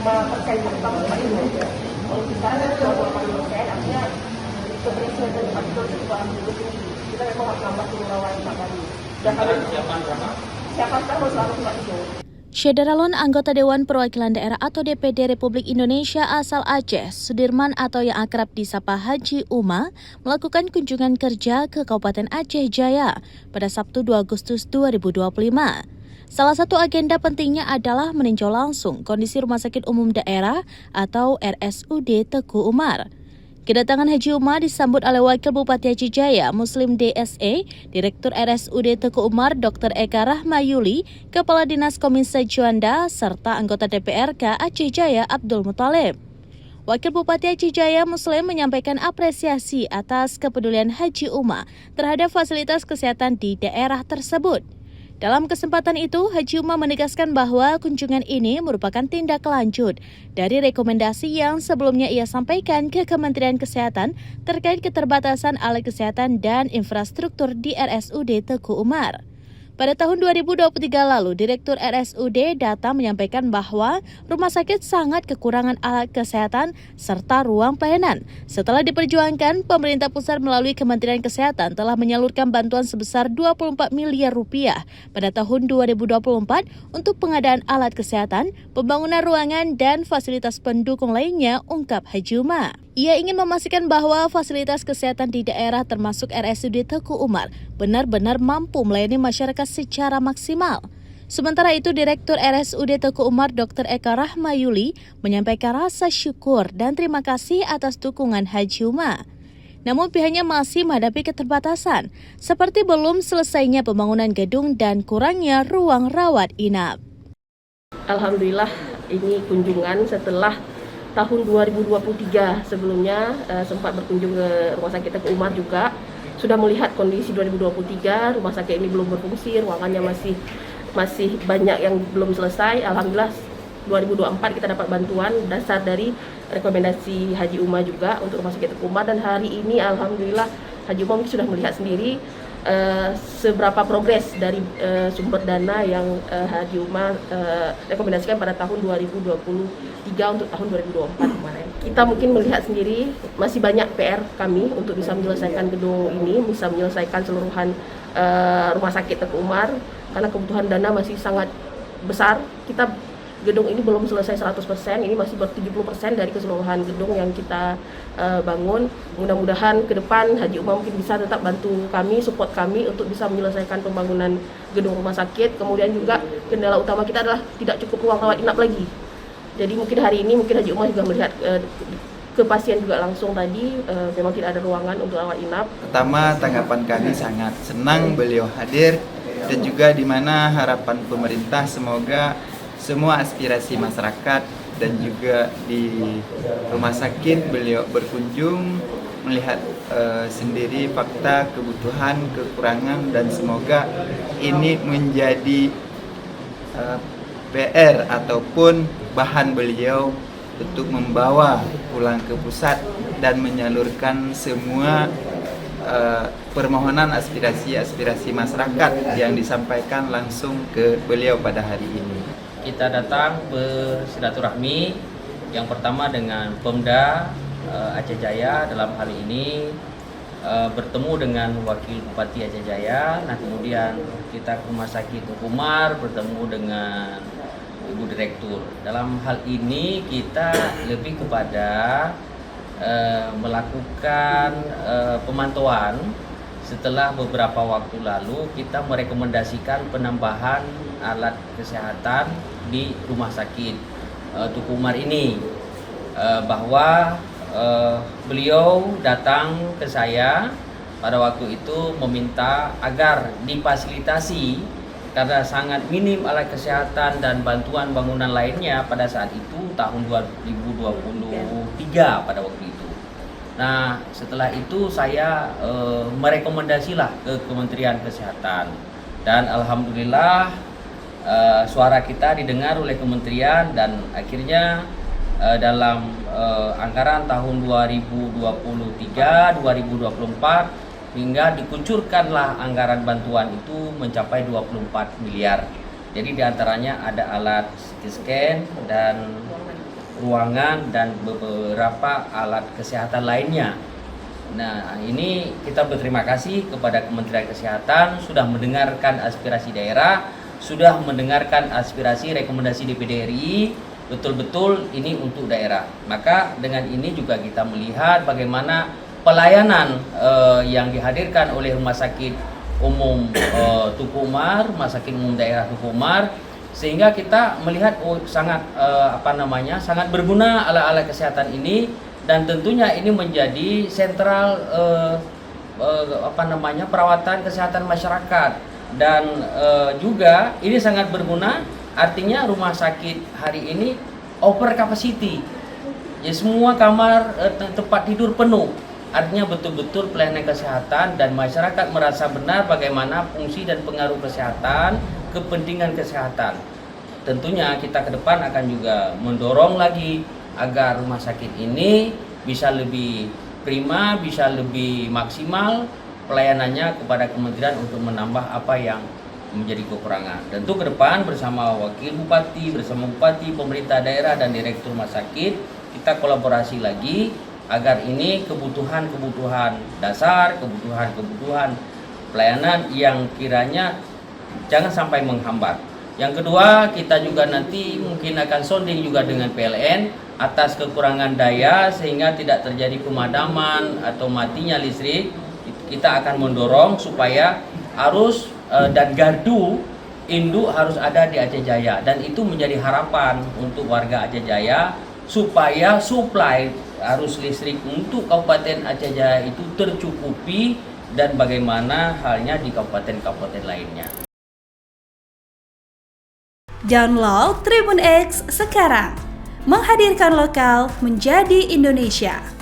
persen apa itu. Kalau kita 28%, artinya keberhasilan dari Pak Tito itu juga lebih tinggi. Kita memang harus nambah relawan Pak tadi. Dan siapan berapa? Siapan sekarang baru 100 Pak Tito. Syederalon anggota Dewan Perwakilan Daerah atau DPD Republik Indonesia asal Aceh, Sudirman atau yang akrab disapa Haji Uma, melakukan kunjungan kerja ke Kabupaten Aceh Jaya pada Sabtu 2 Agustus 2025. Salah satu agenda pentingnya adalah meninjau langsung kondisi Rumah Sakit Umum Daerah atau RSUD Teguh Umar. Kedatangan Haji Uma disambut oleh Wakil Bupati Aceh Jaya, Muslim DSE, Direktur RSUD Teguh Umar Dr. Eka Rahmayuli, Kepala Dinas Kominsa Juanda, serta anggota DPRK Aceh Jaya Abdul Muthalib. Wakil Bupati Aceh Jaya Muslim menyampaikan apresiasi atas kepedulian Haji Uma terhadap fasilitas kesehatan di daerah tersebut. Dalam kesempatan itu, Haji Uma menegaskan bahwa kunjungan ini merupakan tindak lanjut dari rekomendasi yang sebelumnya ia sampaikan ke Kementerian Kesehatan terkait keterbatasan alat kesehatan dan infrastruktur di RSUD Teguh Umar. Pada tahun 2023 lalu, Direktur RSUD datang menyampaikan bahwa rumah sakit sangat kekurangan alat kesehatan serta ruang pelayanan. Setelah diperjuangkan, pemerintah pusat melalui Kementerian Kesehatan telah menyalurkan bantuan sebesar 24 miliar rupiah pada tahun 2024 untuk pengadaan alat kesehatan, pembangunan ruangan, dan fasilitas pendukung lainnya, ungkap Haji Uma. Ia ingin memastikan bahwa fasilitas kesehatan di daerah termasuk RSUD Teguh Umar benar-benar mampu melayani masyarakat secara maksimal. Sementara itu, Direktur RSUD Teguh Umar Dr. Eka Rahmayuli menyampaikan rasa syukur dan terima kasih atas dukungan Haji Uma. Namun pihaknya masih menghadapi keterbatasan, seperti belum selesainya pembangunan gedung dan kurangnya ruang rawat inap. Alhamdulillah ini kunjungan setelah tahun 2023. Sebelumnya sempat berkunjung ke Rumah Sakit Teguh Umar juga. Sudah melihat kondisi 2023, rumah sakit ini belum berfungsi, ruangannya masih banyak yang belum selesai. Alhamdulillah 2024 kita dapat bantuan dasar dari rekomendasi Haji Uma juga untuk Rumah Sakit Teguh Umar, dan hari ini alhamdulillah Haji Uma sudah melihat sendiri seberapa progres dari sumber dana yang Haji Uma rekomendasikan pada tahun 2023 untuk tahun 2024 kemarin. Kita mungkin melihat sendiri masih banyak PR kami untuk bisa menyelesaikan gedung ini, bisa menyelesaikan seluruhan Rumah Sakit Teguh Umar, karena kebutuhan dana masih sangat besar. Gedung ini belum selesai 100%, ini masih 70% dari keseluruhan gedung yang kita bangun. Mudah-mudahan ke depan Haji Uma mungkin bisa tetap bantu kami, support kami untuk bisa menyelesaikan pembangunan gedung rumah sakit. Kemudian juga kendala utama kita adalah tidak cukup ruang rawat inap lagi. Jadi mungkin hari ini Haji Uma juga melihat ke pasien juga langsung tadi, memang tidak ada ruangan untuk rawat inap. Pertama, tanggapan kami sangat senang beliau hadir, dan juga di mana harapan pemerintah semoga semua aspirasi masyarakat dan juga di rumah sakit beliau berkunjung melihat sendiri fakta, kebutuhan, kekurangan, dan semoga ini menjadi PR ataupun bahan beliau untuk membawa pulang ke pusat dan menyalurkan semua permohonan aspirasi masyarakat yang disampaikan langsung ke beliau pada hari ini. Kita datang bersilaturahmi yang pertama dengan Pemda Aceh Jaya, dalam hal ini bertemu dengan Wakil Bupati Aceh Jaya. Nah, kemudian kita ke Rumah Sakit Teguh Umar bertemu dengan Ibu Direktur. Dalam hal ini kita lebih kepada melakukan pemantauan. Setelah beberapa waktu lalu kita merekomendasikan penambahan alat kesehatan di Rumah Sakit Teguh Umar ini, bahwa beliau datang ke saya pada waktu itu meminta agar difasilitasi karena sangat minim alat kesehatan dan bantuan bangunan lainnya pada saat itu tahun 2023 pada waktu itu. Nah, setelah itu saya merekomendasilah ke Kementerian Kesehatan, dan alhamdulillah suara kita didengar oleh kementerian, dan akhirnya dalam anggaran tahun 2023-2024 hingga dikucurkanlah anggaran bantuan itu mencapai 24 miliar. Jadi diantaranya ada alat CT scan dan ruangan dan beberapa alat kesehatan lainnya. Nah, ini kita berterima kasih kepada Kementerian Kesehatan sudah mendengarkan aspirasi daerah, sudah mendengarkan aspirasi rekomendasi DPD RI, betul-betul ini untuk daerah. Maka dengan ini juga kita melihat bagaimana pelayanan yang dihadirkan oleh Rumah Sakit Umum Tuku Umar, Rumah Sakit Umum Daerah Tuku Umar, sehingga kita melihat sangat sangat berguna alat-alat kesehatan ini, dan tentunya ini menjadi sentral perawatan kesehatan masyarakat, dan juga ini sangat berguna, artinya rumah sakit hari ini over capacity, ya semua kamar tempat tidur penuh, artinya betul-betul pelayanan kesehatan dan masyarakat merasa benar bagaimana fungsi dan pengaruh kesehatan, kepentingan kesehatan. Tentunya kita ke depan akan juga mendorong lagi agar rumah sakit ini bisa lebih prima, bisa lebih maksimal pelayanannya kepada kementerian untuk menambah apa yang menjadi kekurangan. Tentu ke depan bersama wakil bupati, bersama bupati, pemerintah daerah dan direktur rumah sakit, kita kolaborasi lagi agar ini kebutuhan-kebutuhan dasar, kebutuhan-kebutuhan pelayanan yang kiranya jangan sampai menghambat. Yang kedua, kita juga nanti mungkin akan sounding juga dengan PLN atas kekurangan daya sehingga tidak terjadi pemadaman atau matinya listrik. Kita akan mendorong supaya arus dan gardu induk harus ada di Aceh Jaya, dan itu menjadi harapan untuk warga Aceh Jaya supaya suplai arus listrik untuk Kabupaten Aceh Jaya itu tercukupi, dan bagaimana halnya di kabupaten-kabupaten lainnya. Download Tribun X sekarang, menghadirkan lokal menjadi Indonesia.